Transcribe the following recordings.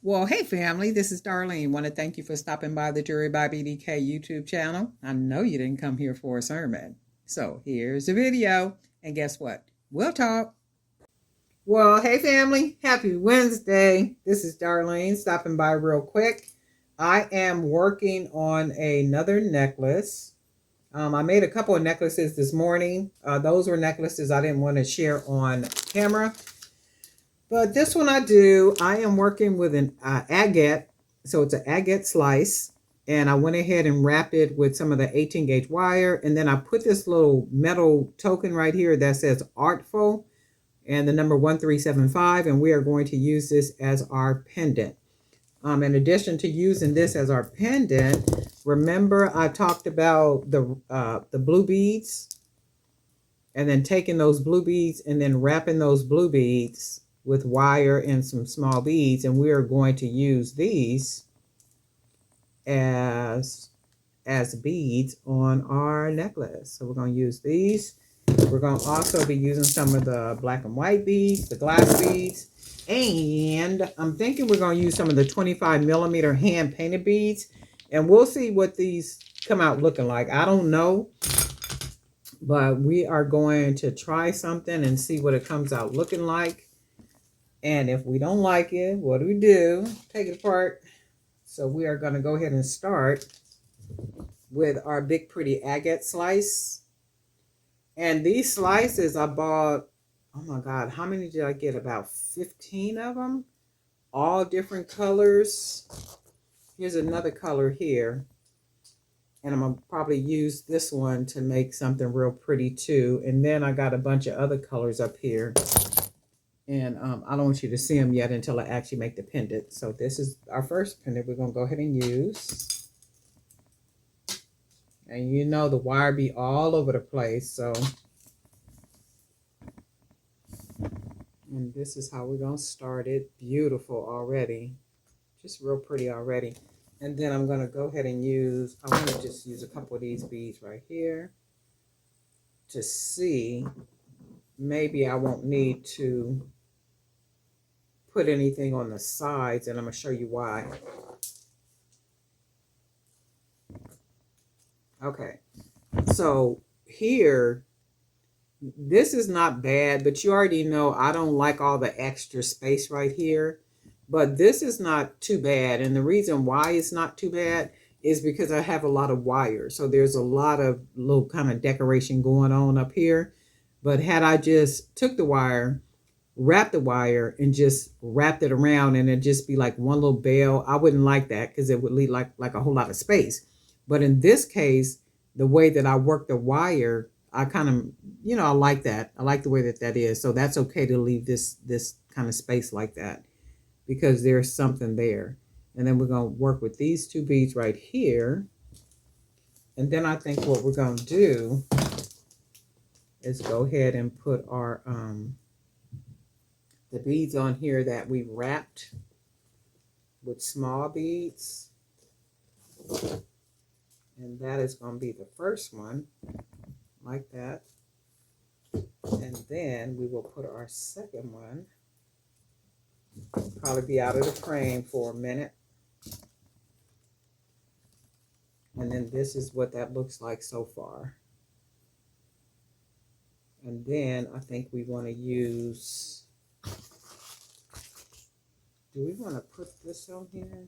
Well, hey family, this is Darlene. Want to thank you for stopping by the Jury by BDK YouTube channel. I know you didn't come here for a sermon. So here's the video. And guess what? We'll talk. Well, hey family, happy Wednesday. This is Darlene stopping by real quick. I am working on another necklace. I made a couple of necklaces this morning. Those were necklaces I didn't want to share on camera. But this one I am working with an agate. So it's an agate slice. And I went ahead and wrapped it with some of the 18 gauge wire. And then I put this little metal token right here that says Artful and the number 1375. And we are going to use this as our pendant. In addition to using this as our pendant, remember I talked about the blue beads and then taking those blue beads and then wrapping those blue beads with wire and some small beads, and we are going to use these as beads on our necklace. So we're going to use these. We're going to also be using some of the black and white beads, the glass beads, and I'm thinking we're going to use some of the 25 millimeter hand painted beads, and we'll see what these come out looking like. I don't know, but we are going to try something and see what it comes out looking like. And if we don't like it, what do? Take it apart. So we are going to go ahead and start with our big pretty agate slice. And these slices I bought, oh my God, how many did I get? About 15 of them, all different colors. Here's another color here. And I'm going to probably use this one to make something real pretty too. And then I got a bunch of other colors up here. And I don't want you to see them yet until I actually make the pendant. So this is our first pendant we're going to go ahead and use. And you know the wire be all over the place. So, and this is how we're going to start it. Beautiful already. Just real pretty already. And then I'm going to go ahead and use, I want to just use a couple of these beads right here to see. Maybe I won't need to put anything on the sides, and I'm going to show you why. Okay, so here, this is not bad, but you already know I don't like all the extra space right here. But this is not too bad, and the reason why it's not too bad is because I have a lot of wire. So there's a lot of little kind of decoration going on up here. But had I just took the wire, wrap the wire and just wrapped it around and it'd just be like one little bell, I wouldn't like that because it would leave like a whole lot of space. But in this case, the way that I work the wire, I kind of, I like that. I like the way that that is. So that's okay to leave this kind of space like that because there's something there. And then we're going to work with these two beads right here. And then I think what we're going to do is go ahead and put our the beads on here that we wrapped with small beads. And that is going to be the first one, like that. And then we will put our second one, probably be out of the frame for a minute. And then this is what that looks like so far. And then I think we want to use, do we want to put this on here?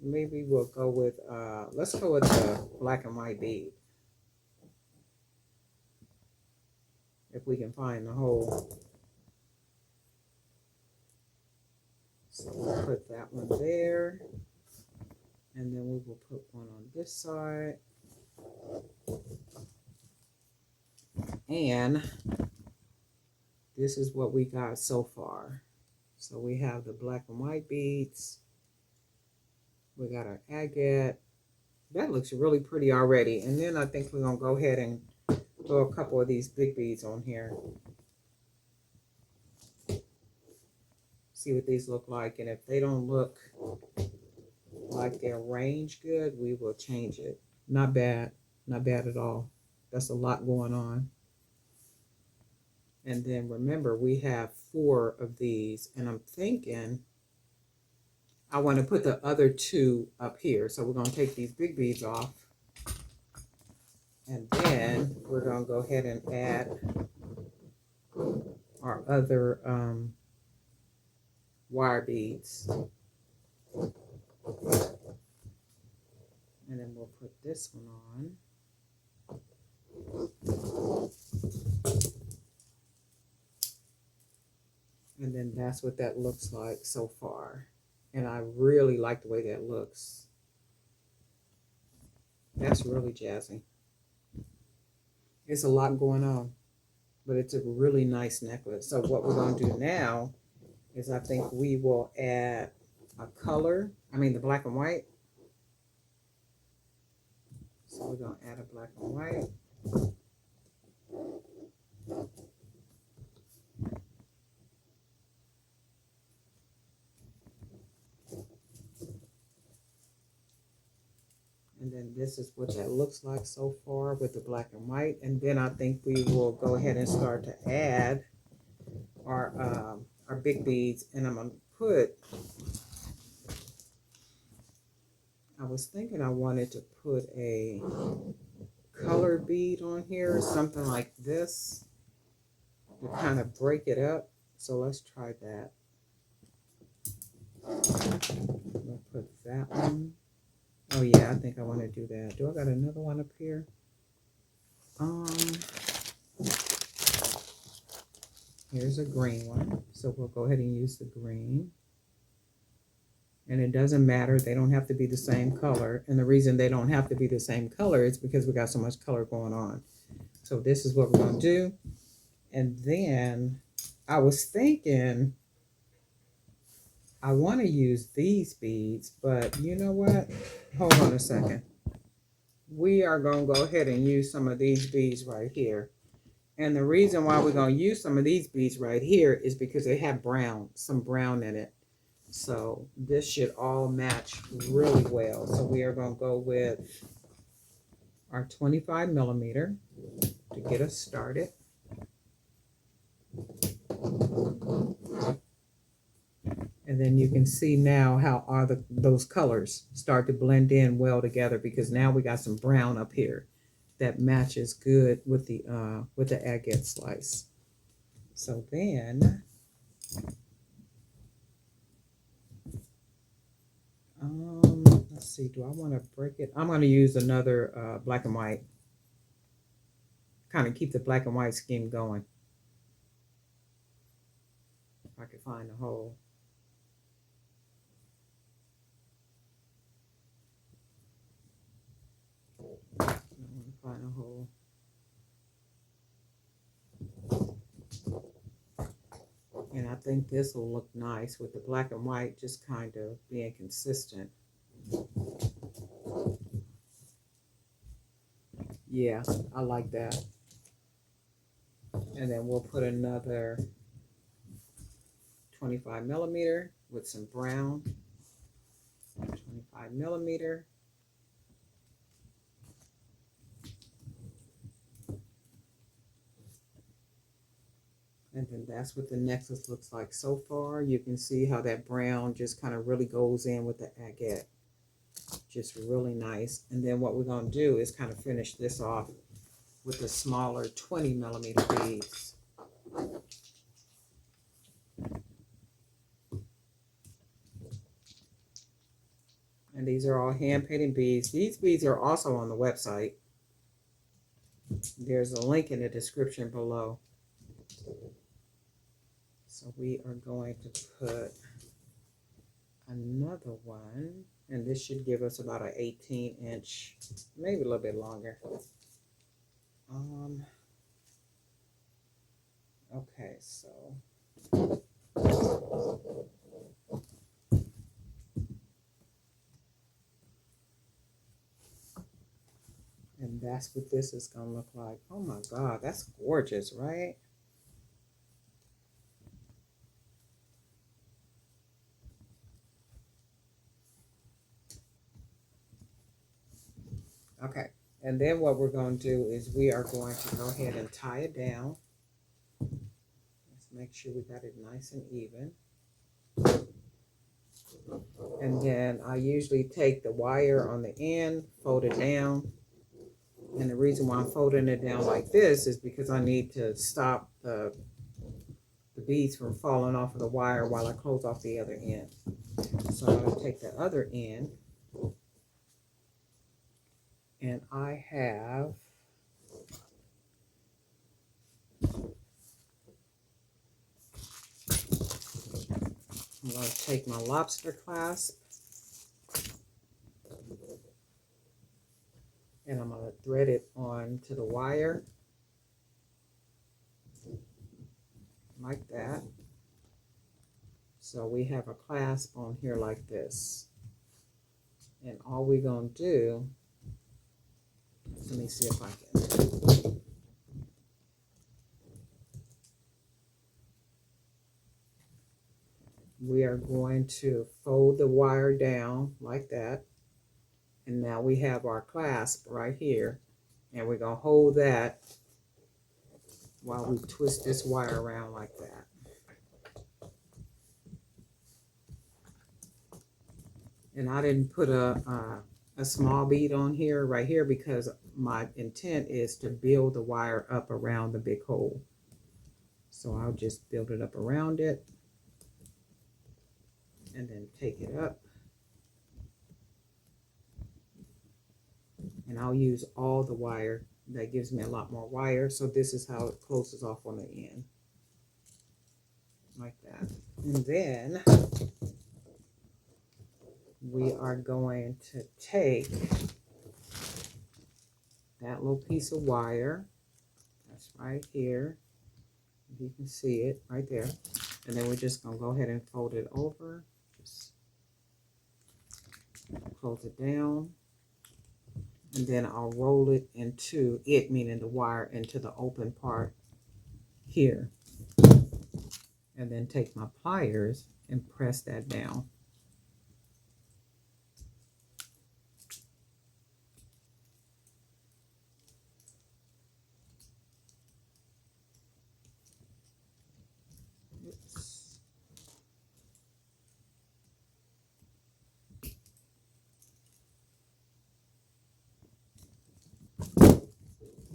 Maybe we'll go with, let's go with the black and white bead. If we can find the hole. So we'll put that one there. And then we will put one on this side. And this is what we got so far. So we have the black and white beads. We got our agate. That looks really pretty already. And then I think we're going to go ahead and throw a couple of these big beads on here. See what these look like. And if they don't look like they're arranged good, we will change it. Not bad. Not bad at all. That's a lot going on. And then remember, we have 4 of these. And I'm thinking I want to put the other two up here. So we're going to take these big beads off. And then we're going to go ahead and add our other wire beads. And then we'll put this one on. And then that's what that looks like so far. And I really like the way that looks. That's really jazzy. It's a lot going on, but it's a really nice necklace. So what we're going to do now is I think we will add a color. I mean the black and white. So we're going to add a black and white. And then this is what that looks like so far with the black and white. And then I think we will go ahead and start to add our big beads. And I'm going to put, I was thinking I wanted to put a color bead on here, something like this, to kind of break it up. So let's try that. I'm going to put that one. Oh yeah, I think I want to do that. Do I got another one up here? Here's a green one. So we'll go ahead and use the green. And it doesn't matter. They don't have to be the same color. And the reason they don't have to be the same color is because we got so much color going on. So this is what we're going to do. And then I was thinking I want to use these beads, but you know what? Hold on a second. We are going to go ahead and use some of these beads right here. And the reason why we're going to use some of these beads right here is because they have some brown in it. So this should all match really well. So we are going to go with our 25 millimeter to get us started. And then you can see now how those colors start to blend in well together, because now we got some brown up here that matches good with the agate slice. So then let's see, do I want to break it? I'm going to use another black and white, kind of keep the black and white scheme going. If I can find the hole. Find a hole. And I think this will look nice with the black and white just kind of being consistent. Yeah, I like that. And then we'll put another 25 millimeter with some brown. 25 millimeter. And then that's what the necklace looks like so far. You can see how that brown just kind of really goes in with the agate. Just really nice. And then what we're going to do is kind of finish this off with the smaller 20 millimeter beads. And these are all hand painted beads. These beads are also on the website. There's a link in the description below. So we are going to put another one, and this should give us about an 18-inch, maybe a little bit longer. Okay, so and that's what this is going to look like. Oh my God, that's gorgeous, right? Okay, and then what we're going to do is we are going to go ahead and tie it down. Let's make sure we got it nice and even. And then I usually take the wire on the end, fold it down. And the reason why I'm folding it down like this is because I need to stop the beads from falling off of the wire while I close off the other end. So I'm going to take the other end, and I have I'm going to take my lobster clasp, and I'm going to thread it onto the wire like that. So we have a clasp on here like this. And all we're going to do, let me see if I can. We are going to fold the wire down like that. And now we have our clasp right here. And we're going to hold that while we twist this wire around like that. And I didn't put a small bead on here right here because my intent is to build the wire up around the big hole. So I'll just build it up around it and then take it up. And I'll use all the wire. That gives me a lot more wire. So this is how it closes off on the end. Like that. And then we are going to take that little piece of wire. That's right here. You can see it right there. And then we're just going to go ahead and fold it over. Just close it down. And then I'll roll it into it, meaning the wire, into the open part here. And then take my pliers and press that down.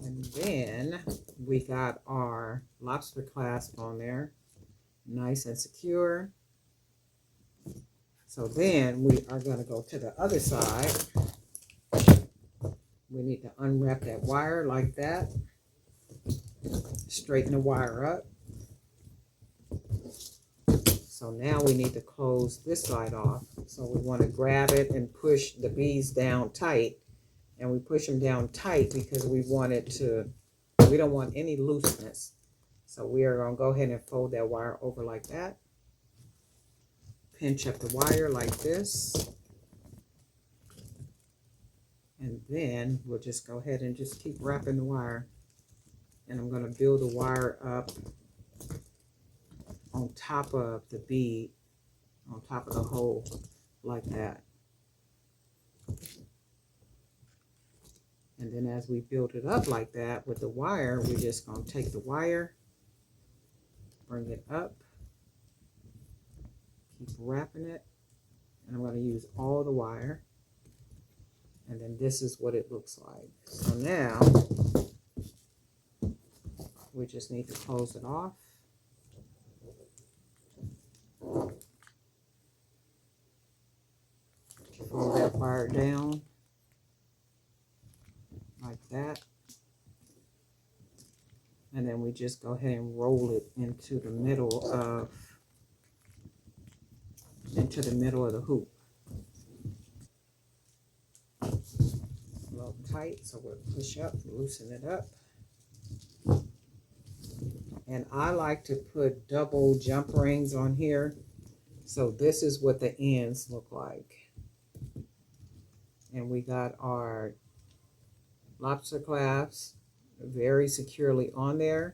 And then we got our lobster clasp on there, nice and secure. So then we are going to go to the other side. We need to unwrap that wire like that, straighten the wire up. So now we need to close this side off. So we want to grab it and push the beads down tight. And we push them down tight because we don't want any looseness. So we are going to go ahead and fold that wire over like that. Pinch up the wire like this. And then we'll just go ahead and just keep wrapping the wire. And I'm going to build the wire up on top of the bead, on top of the hole, like that. And then as we build it up like that with the wire, we're just going to take the wire, bring it up, keep wrapping it, and I'm going to use all the wire. And then this is what it looks like. So now we just need to close it off. Fold that wire down like that. And then we just go ahead and roll it into the middle of the hoop. A little tight, so we'll push up, loosen it up. And I like to put double jump rings on here. So this is what the ends look like. And we got our lobster clasps very securely on there.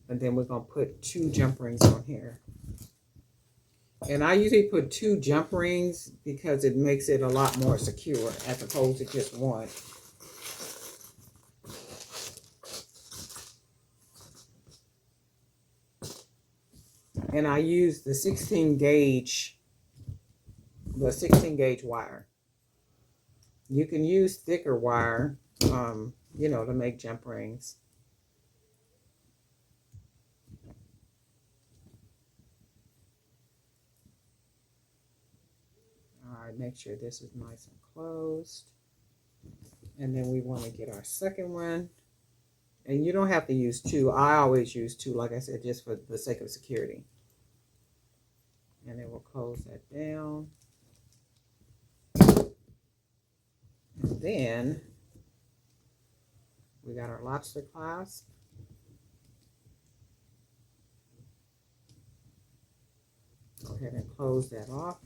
And then we're going to put 2 jump rings on here. And I usually put 2 jump rings because it makes it a lot more secure as opposed to just 1. And I use the 16 gauge the 16 gauge wire. You can use thicker wire, you know, to make jump rings. All right, make sure this is nice and closed. And then we want to get our second one. And you don't have to use two. I always use two, like I said, just for the sake of security. And then we'll close that down. And then we got our lobster clasp. Go ahead and close that off.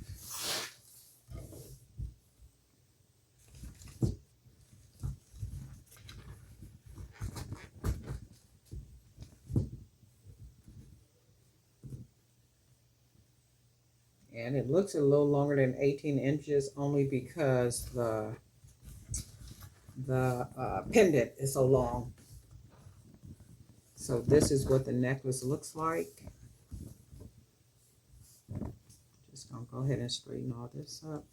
And it looks a little longer than 18 inches only because the pendant is so long. So this is what the necklace looks like. Just gonna go ahead and straighten all this up.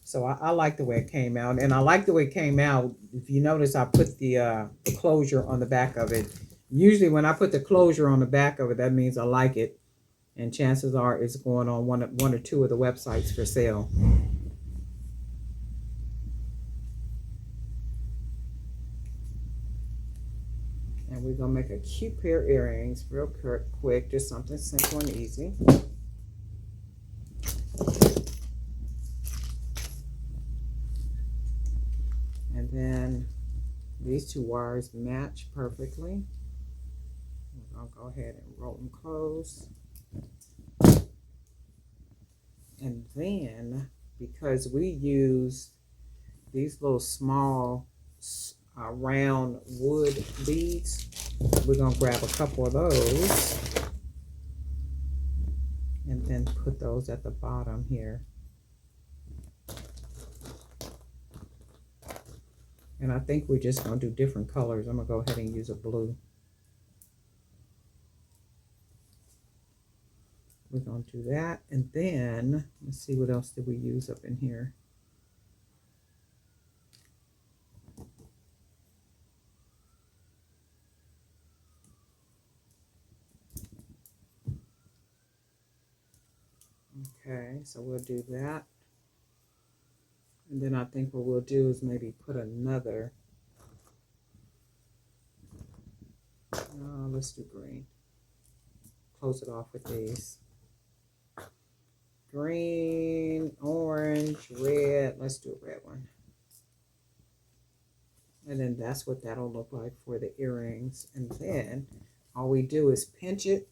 So I like the way it came out, and I like the way it came out. If you notice, I put the closure on the back of it. Usually when I put the closure on the back of it, that means I like it, and chances are it's going on one or two of the websites for sale. And we're gonna make a cute pair of earrings real quick, just something simple and easy. And then these two wires match perfectly. We're gonna go ahead and roll them close. And then, because we use these little small round wood beads, we're gonna grab a couple of those and then put those at the bottom here. And I think we're just gonna do different colors. I'm gonna go ahead and use a blue. We're gonna do that, and then let's see, what else did we use up in here? Okay, so we'll do that. And then I think what we'll do is maybe put another, let's do green. Close it off with these. Green, orange, red. Let's do a red one. And then that's what that'll look like for the earrings. And then all we do is pinch it,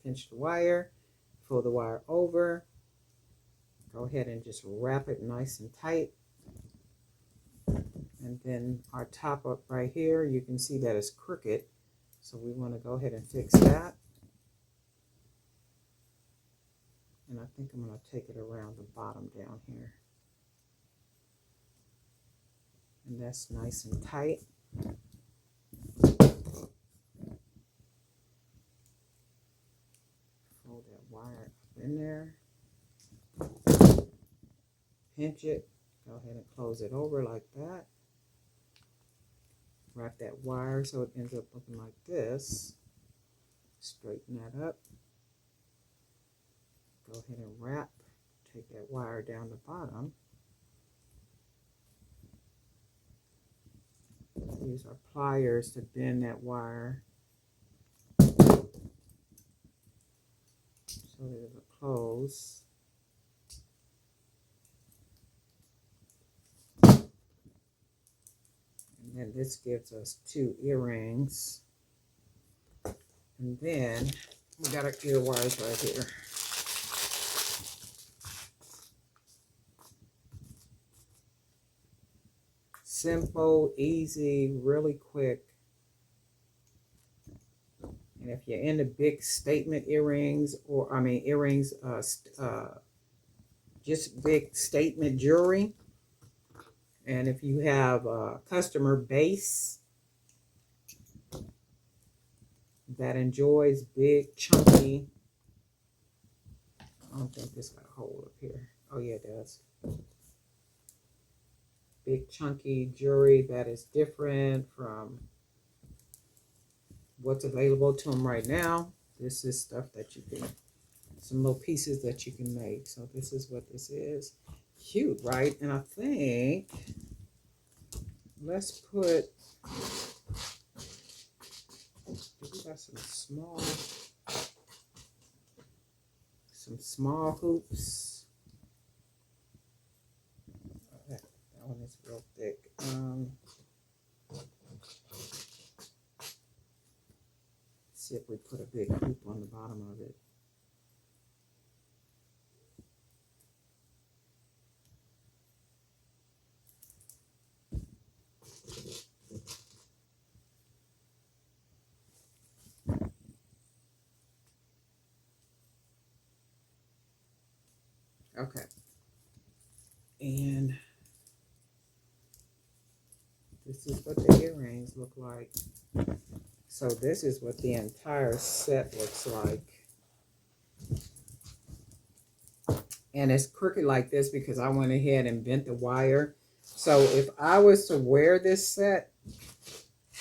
pinch the wire, fold the wire over. Go ahead and just wrap it nice and tight. And then our top up right here, you can see that it's crooked. So we want to go ahead and fix that. And I think I'm going to take it around the bottom down here. And that's nice and tight. Fold that wire up in there. Pinch it. Go ahead and close it over like that. Wrap that wire so it ends up looking like this. Straighten that up. Go ahead and wrap. Take that wire down the bottom. Use our pliers to bend that wire so that it'll close. And then this gives us 2 earrings. And then we got our ear wires right here. Simple, easy, really quick. And if you're into big statement earrings, or earrings, just big statement jewelry, and if you have a customer base, that enjoys big, chunky. I don't think this got a hole up here. Oh yeah, it does. Big, chunky jewelry that is different from what's available to them right now. This is stuff that you can, some little pieces that you can make. So this is what this is. Cute, right? And I think, let's put, we got some small hoops. That one is real thick. See if we put a big hoop on the bottom of it. Okay. And this is what the earrings look like. So this is what the entire set looks like. And it's crooked like this because I went ahead and bent the wire. So if I was to wear this set,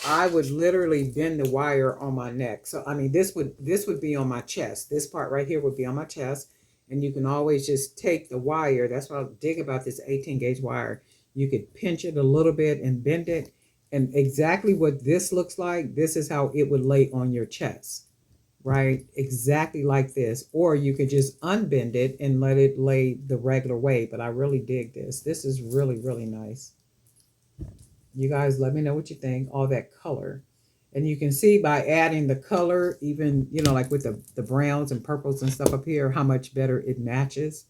I would literally bend the wire on my neck. So I mean, this would be on my chest. This part right here would be on my chest. And you can always just take the wire. That's what I dig about this 18 gauge wire. You could pinch it a little bit and bend it. And exactly what this looks like, this is how it would lay on your chest, right? Exactly like this. Or you could just unbend it and let it lay the regular way. But I really dig this. This is really, really nice. You guys let me know what you think. All that color. And you can see by adding the color, even, you know, like with the browns and purples and stuff up here, how much better it matches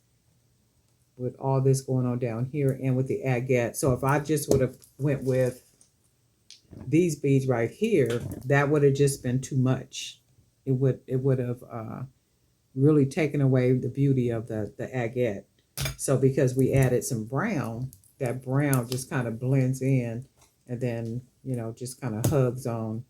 with all this going on down here and with the agate. So if I just would have went with these beads right here, that would have just been too much. It would have really taken away the beauty of the agate. So because we added some brown, that brown just kind of blends in and then, you know, just kind of hugs on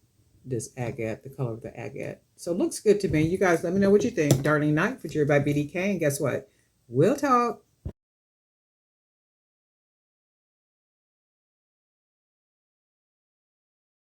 this agate, the color of the agate. So it looks good to me. You guys let me know what you think. Darling Night for Jewelry by BDK. And guess what? We'll talk.